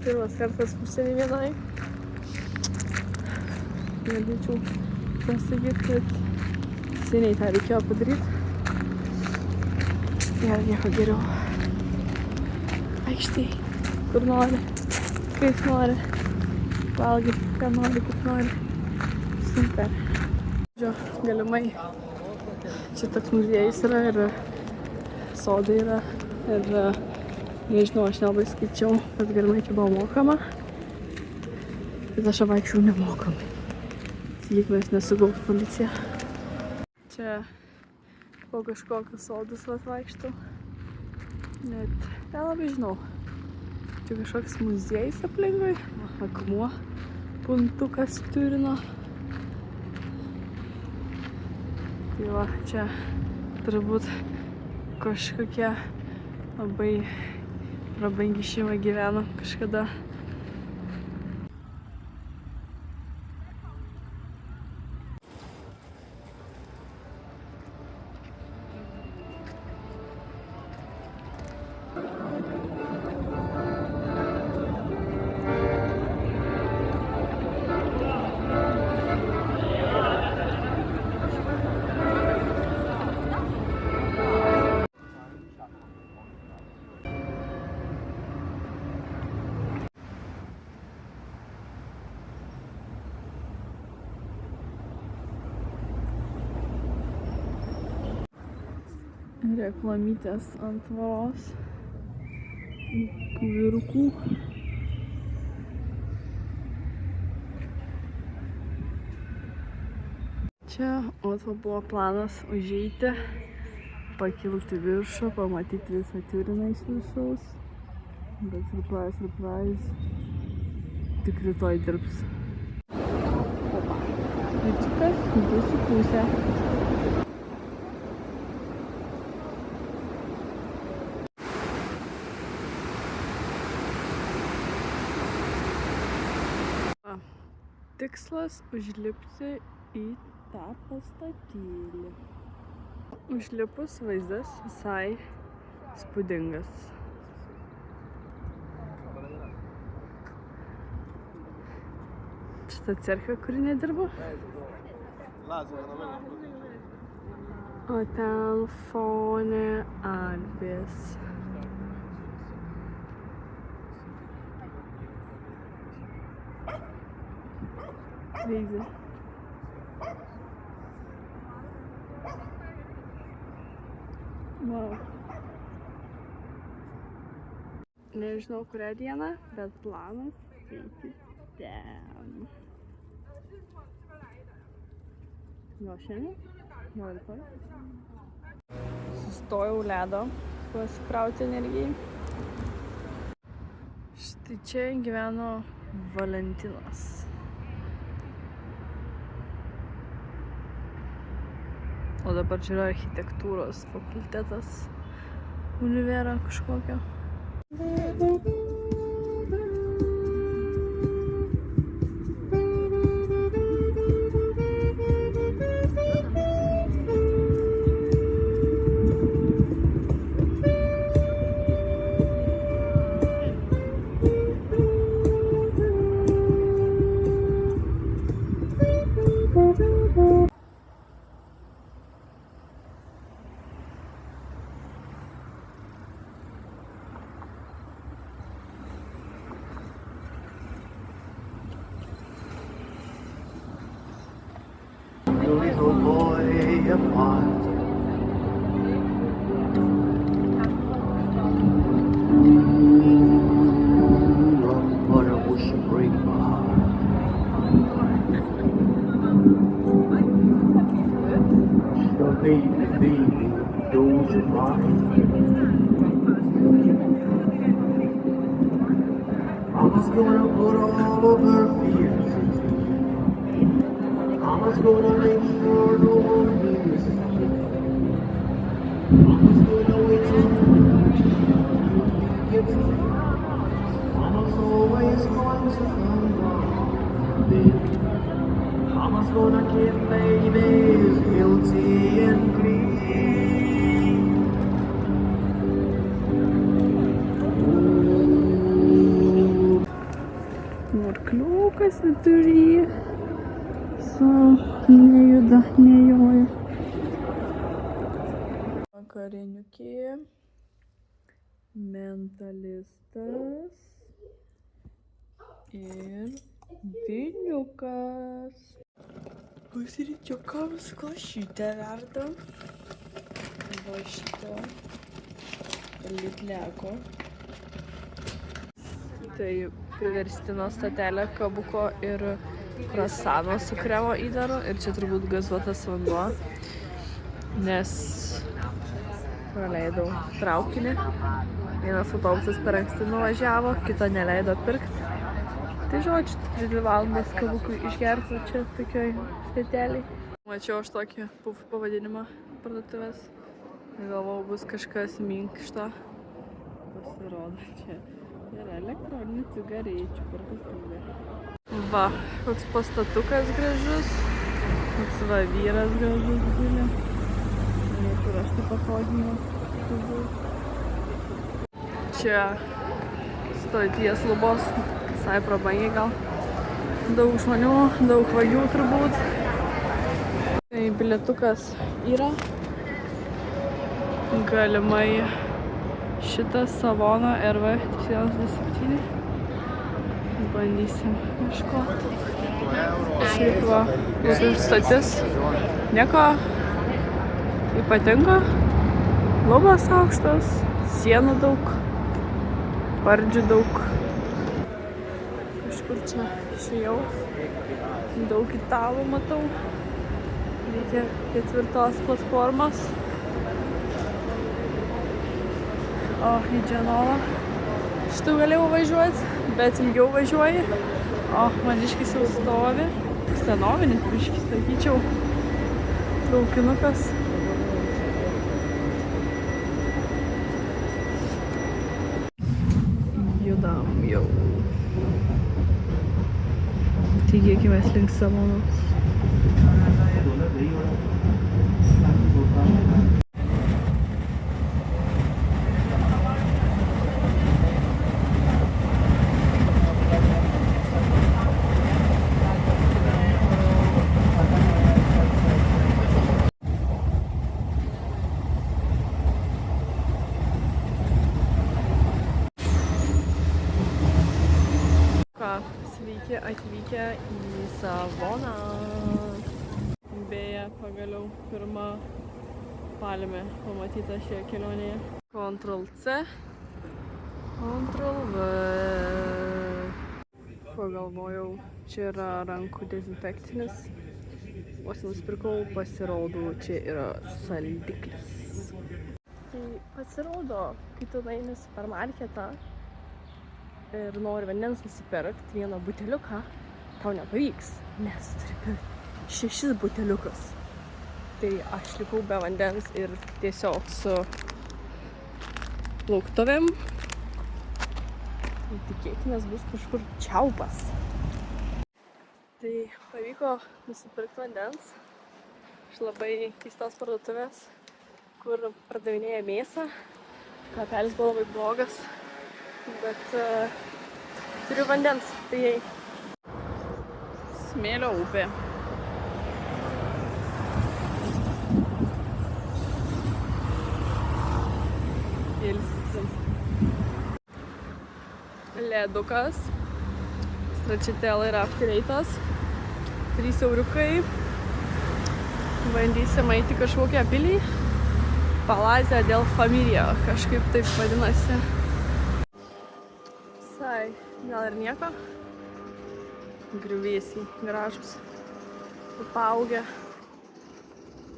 Pirmas kartas užsienį vienai. Galėčiau pasakyti, kad seniai tą reikėjo padaryti. Nėra nieko geriau. Aikštėj, kur nori, kaip nori. Valgyti, ką nori, kaip nori. Super. Galimai čia toks muziejus yra ir sodai yra ir nežinau, aš nelabai skaičiau, kad galimai čia buvo mokama. Bet aš vaikščiau nemokamai. Lyg mes nesugaus policija. Čia po kažkokius sodus vaikštau. Net nelabai žinau. Čia kažkoks muziejus aplinkui. Akmuo. Puntukas Turino. Tai va, čia turbūt kažkokie labai prabangi šeima gyveno kažkada. Reklamytės ant tvoros, vyrukų. Čia buvo planas užeiti, pakilti viršų, pamatyti visą Turiną iš viršaus. Bet surprise, tik rytoj dirbs. Opa. Ličiukas, 2,5. Tikslas užlipti į tą pastatėlį. Užlipus vaizdas visai spūdingas. Šitą cerkvę, kuri nedirbo. O ten fone Alpės. Crazy. Wow. Nežinau, kurią dieną, bet planas eiti ten. Gal šiandien? Gal rytoj? Sustojau ledo pasikrauti energijai. Štai čia gyveno Valentinas. O dabar čia yra architektūros fakultetas, univera kažkokio. Little boy apart. What a wish to break my heart. So baby, don't you mind? I'm just gonna put all of her fears into you. I'm just gonna make sure no one hears you. I'm just gonna wait till you get to me. I'm just always going to find out, baby. I'm just gonna keep babies guilty and clean. Keliukas vidury. Nejuda, nejoja. Vakariniukė. Mentalistas. Ir viniukas. Pusryčiukams košytę verdam. Va šitą litleko. Tai priverstina statelė kabuko ir krasano su kremo įdaru. Ir čia turbūt gazuotas vanduo, nes praleidau traukinį. Vienas autobusas per anksti nuvažiavo, kito neleido pirkti. Tai žodžiu, 2 valandas kabukui išgerti čia tokioj statelėj. Mačiau aš tokį pavadinimą parduotuvės. Galvau, bus kažkas minkšto. Pasirodo, čia yra elektroninių cigarečių parduotuvė. Va, koks pastatukas gražus. Koks va vyras gražus guli. Kur aš taip pakodinau. Čia stoties lubos. Visai prabangiai gal. Daug žmonių, daug vagių turbūt. Tai bilietukas yra. Galimai šitas Savono RV 127. Bandysim ieškoti. Šiaip va, stotis. Nieko ypatingo. Lubos aukštas, sienų daug, pardžių daug. Kažkur čia išėjau. Daug italų matau. Reikia 4 platformos. O, į Dženovą. Šitų galėjau važiuoti, bet ilgiau važiuoji. O, maniškis jau stovi. Senovinis biškis, sakyčiau. Traukinukas. Judam jau. Tikėkimės link Savonos. Sveiki atvykę į Savoną. Beje, pagaliau pirma palmė pamatyta šioje kelionėje. Ctrl+C, Ctrl+V. Pagalvojau, čia yra rankų dezinfekcinis. Vos nusipirkau, pasirodo, čia yra saldiklis. Tai pasirodo, kai tu nueini į supermarketą ir nori vandens nusipirkt vieną buteliuką, tau nepavyks, nes turi pirkti 6 buteliukus. Tai aš likau be vandens ir tiesiog su lauktuvėm. Tai tikėkimės bus kažkur čiaupas. Tai pavyko nusipirkti vandens iš labai keistos parduotuvės, kur pardavinėja mėsą. Kvapelis buvo labai blogas. Bet turiu vandens, tai smėlio upė. Ilsim. Ledukas. Stracciatella ir After-Eightas. 3 euriukai. Bandysim eiti kažkokią pilį. Palazė del Familia, kažkaip taip vadinasi. Gal ir nieko. Griuvėsiai gražus. Papaugę.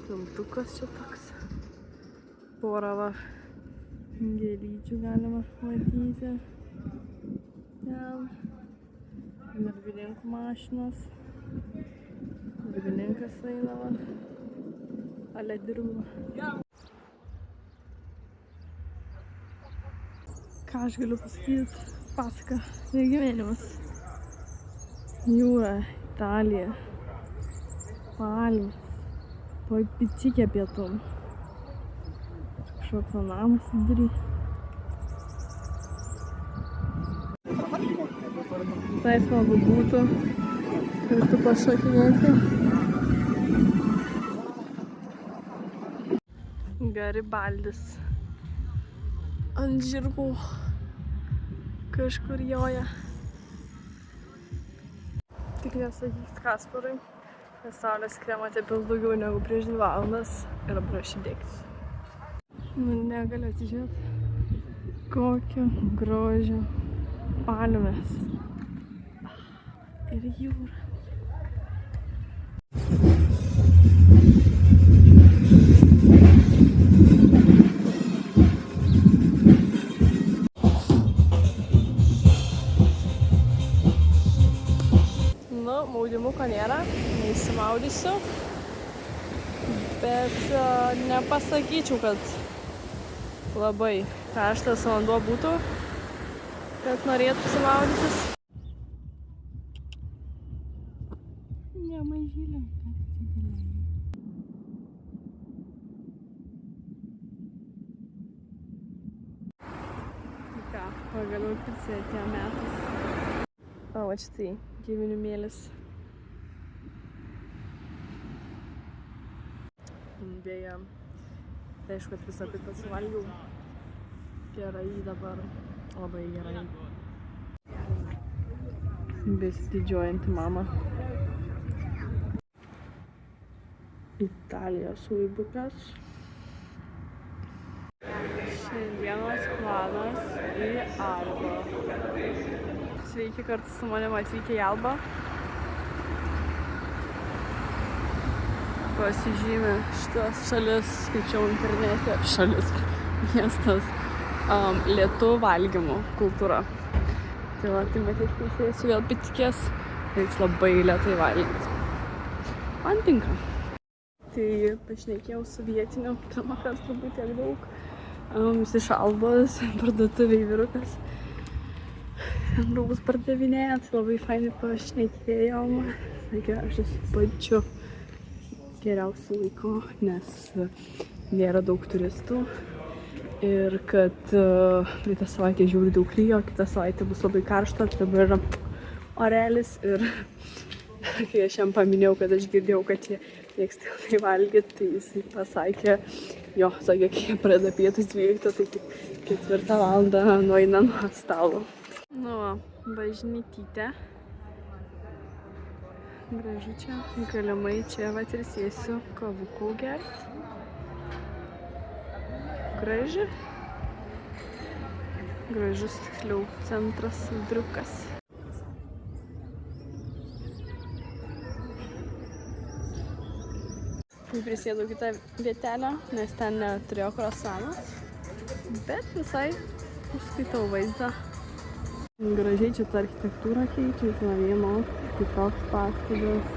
Tiltukas čia toks. Porą va gėlyčių galima matyti. Ten. Darbininkų mašinos. Darbininkas eina va. Ale dirba. Ką aš galiu pasakyti? Pasaka, tai gyvenimas. Jūra, Italija, palmės, toj picikė pietum. Kažkoks namas vidury. Tai smagu būtų kartu pašokinėti. Garibaldis ant žirgų kažkur joja. Tik nesakyk Kasparui, nes saulės kremą tepils daugiau negu prieš 2 valandas ir prašydėkis. Nu, negaliu atsižiūrėti, kokio grožio palmės ir jūra. Nu, maudymuko nėra, neįsimaudysiu, bet nepasakyčiau, kad labai karštas vanduo būtų, kad norėtų maudytis. Ne mažylė, ką, pagaliau pilsė atėjo metas. O, va štai, gyvūnėlis. Beje, tai aišku, kad visą tai pasivalgiau. Gerai dabar, labai gerai. Besididžiuojanti mama. Italijos uibukas. Šiandienos planas į Albą. Sveiki, kartu su manim atvykę į Albą. Pasižymė šitas šalis, skaičiau internete, miestas, lėtų valgymų kultūra. Tai va, tai matyt, kai sėsiu vėl pitikės, reiks labai lėtai valgyti. Man tinka. Tai pašnekėjau su vietiniu, pirmą kartą turbūt tiek daug. Jis iš Albos, parduotuvėj vyrukas. Draugus pardavinėja, tai labai fainai pašnekėjom. Sakė, aš esu pačiu geriausiu laiku, nes nėra daug turistų. Ir kad praeitą savaitę žiūri daug lyjo, kitą savaitę bus labai karšta, tai dabar yra orelis. Ir kai aš jam paminėjau, kad aš girdėjau, kad jie mėgsta ilgai valgyti, tai jisai pasakė, sakė, kai jie pradeda pietus 12, tai tik 4 valandą nueina nuo stalo. Nu, bažnytytė. Gražu čia. Galimai čia vat ir sėsiu kavukų gerti. Graži. Gražus, tiksliau, centras Vidriukas. Prisėdau kitą vietelę, nes ten neturėjau krosano. Bet visai užskaitau vaizdą. Gražiai čia ta architektūra keičiasi, nuo vienos, kitoks pastatas,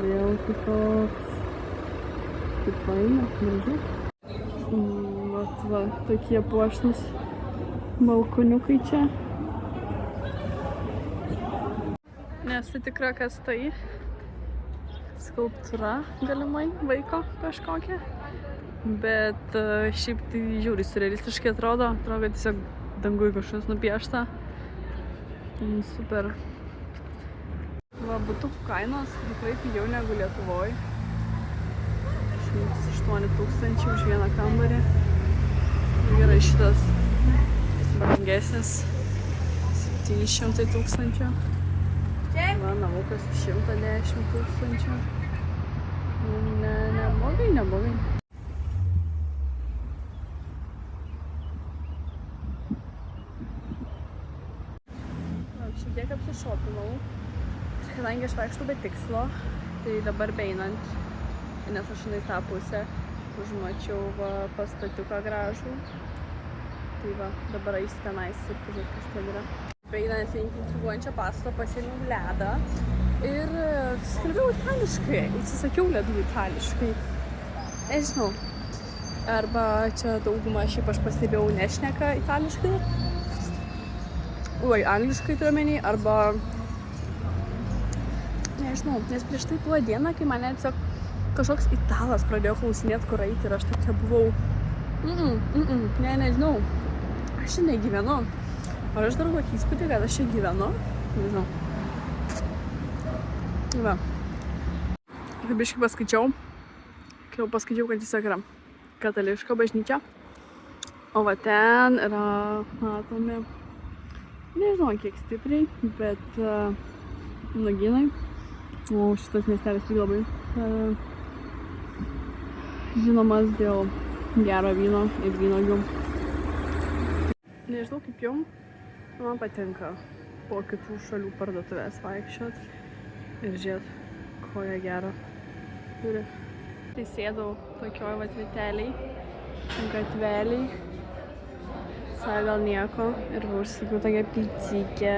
vėl kitoks, kaip faina, gražu. Va, tokie puošnus balkoniukai čia. Nesu tikra, kas tai. Skulptūra galimai vaiko kažkokia. Bet šiaip tai žiūri surrealistiškai atrodo, kad tiesiog dangui kažkas nupiešta. Super. Va, butukų kainos tikrai pigiau negu Lietuvoj. 108 000 už vieną kambarį. Gerai, šitas brangesnis 700 000. Va, namukas 110 000. Neblogai. Šiek tiek apsišopinau. Kadangi aš vaikštau be tikslo, tai dabar beeinant, nes aš į tą pusę užmačiau pastatuką gražų. Tai va, dabar eis tenais ir pažiūrėt, kas ten yra. Beeinant link intriguojančio pastato pasiėmiau ledą ir skalbiau itališkai. Atsisakiau ledų itališkai. Nežinau. Arba čia daugumą šiaip aš pastebėjau nešneka itališkai. Angliškai turiu omeny, arba nežinau, nes prieš tai buvo diena, kai mane tiesiog kažkoks italas pradėjo klausinėti, kur eiti ir aš tokia buvau nežinau, aš čia negyvenu. Ar aš darau kokį įspūdį, kad aš čia gyvenu? Nežinau. Va. Biškai paskaičiau, kad tiesiog yra katalikiška bažnyčia. O va ten yra matomi, nežinau kiek stipriai, bet nuogynai. O šitas miestelis tik labai žinomas dėl gero vyno ir vynuogių. Nežinau kaip jum, man patinka po kitų šalių parduotuvės vaikščiot ir žiūrėt, ko jie gero turi. Tai sėdau tokioj vat vieteliai, gatveliai, visai gal nieko ir užsakiau tokią picykę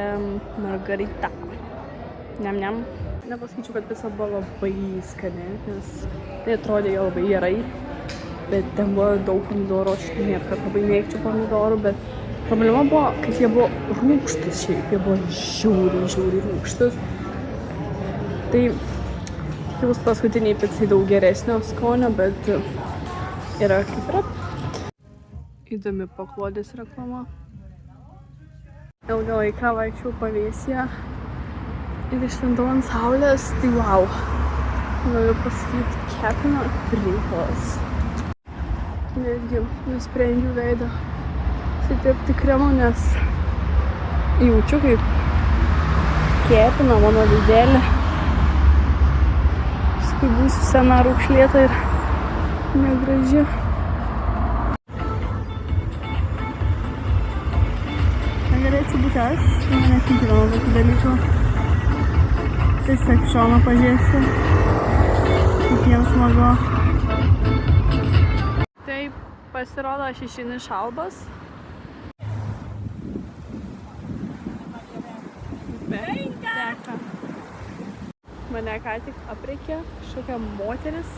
margarita. Niam niam. Nepasakyčiau, kad pica buvo labai skani, nes tai atrodė jo labai gerai, bet ten buvo daug pomidorų, aš nėra, kad labai mėgčiau pomidorų, bet problema buvo, kad jie buvo rūgštus šiaip, jie buvo žiauriai rūgštus. Tai bus paskutiniai picai daug geresnio skonio, bet yra kaip yra. Įdomi paklodės reklama. Ilgą laiką vaikščiau pavėsyje ir išlindau ant saulės, tai wow. Noriu pasakyti, kepina reikalas. Netgi nusprendžiau veidą sutepti kremu, nes jaučiu, kaip kepina mano veidelį. Paskui būsiu sena raukšlėta ir negraži. Negalėčiau būti aš, mane netinkinama tokių dalykų. Tiesiog šoną pažiūrėsiu, kaip jiems smagu. Taip, pasirodo, aš išeinu iš Albos. Dėka. Mane ką tik aprėkė kažkokia moteris,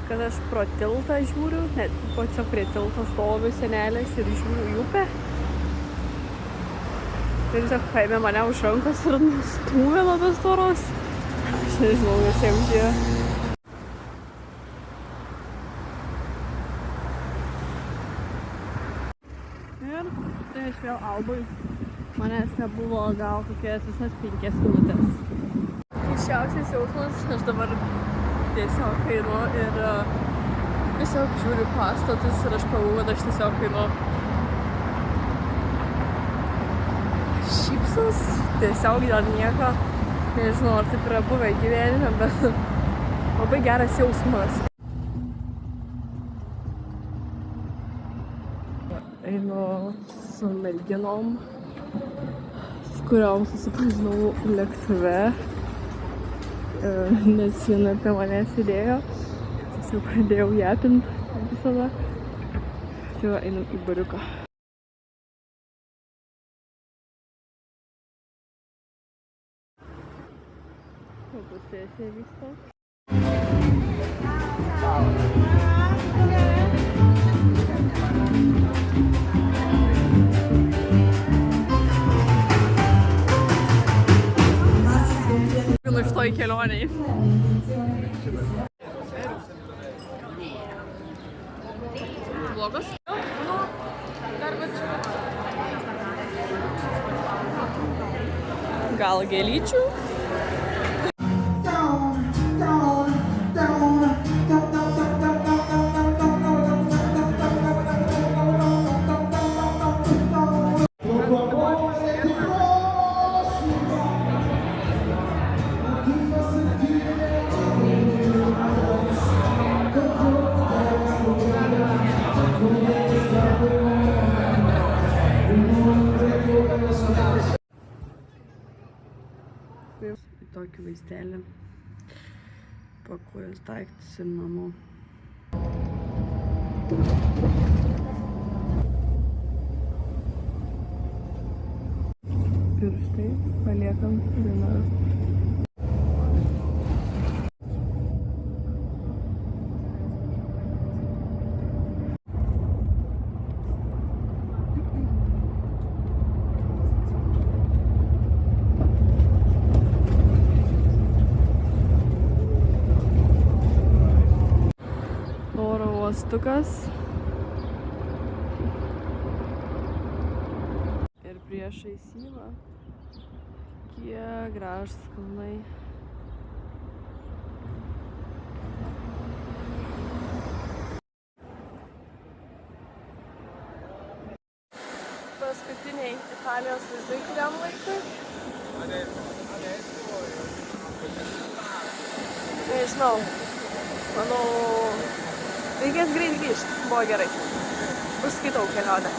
kad aš pro tiltą žiūriu, net tiesiog prie tilto stoviu senelės ir žiūriu į upę. Tai tiesiog paėmė mane už rankos ir nustūmė nuo tos tvoros. Aš nežinau, kas jiems žiūrėjo. Ir tai aš vėl Alboj. Manęs nebuvo gal kokias visas 5 minutės. Keisčiausias jausmas, aš dabar tiesiog einu ir tiesiog žiūriu pastatus ir aš pagalvoju, kad aš tiesiog einu. Šypsas, tiesiog dėl nieko, nežinau, ar taip yra buvę gyvenime, bet labai geras jausmas. Einu su merginom, su kuriom susipažinau lėktuve, nes viena apie mane sėdėjo, tiesiog pradėjau japint visada. Tai va, einam į bariuką. Fotosesija vyksta. Iš to į kelionėj. Blogas? Gal gėlyčių? Tokį vaizdelį, pakuojas daiktus ir namo. Ir štai paliekam vieną. Uostukas ir priešais jį va, kiek gražūs kalnai. paskutiniai Italijos vaizdai kuriam laikui. Nežinau. Manau, reikės greit grįžti. Buvo gerai. Užskaitau kelionę.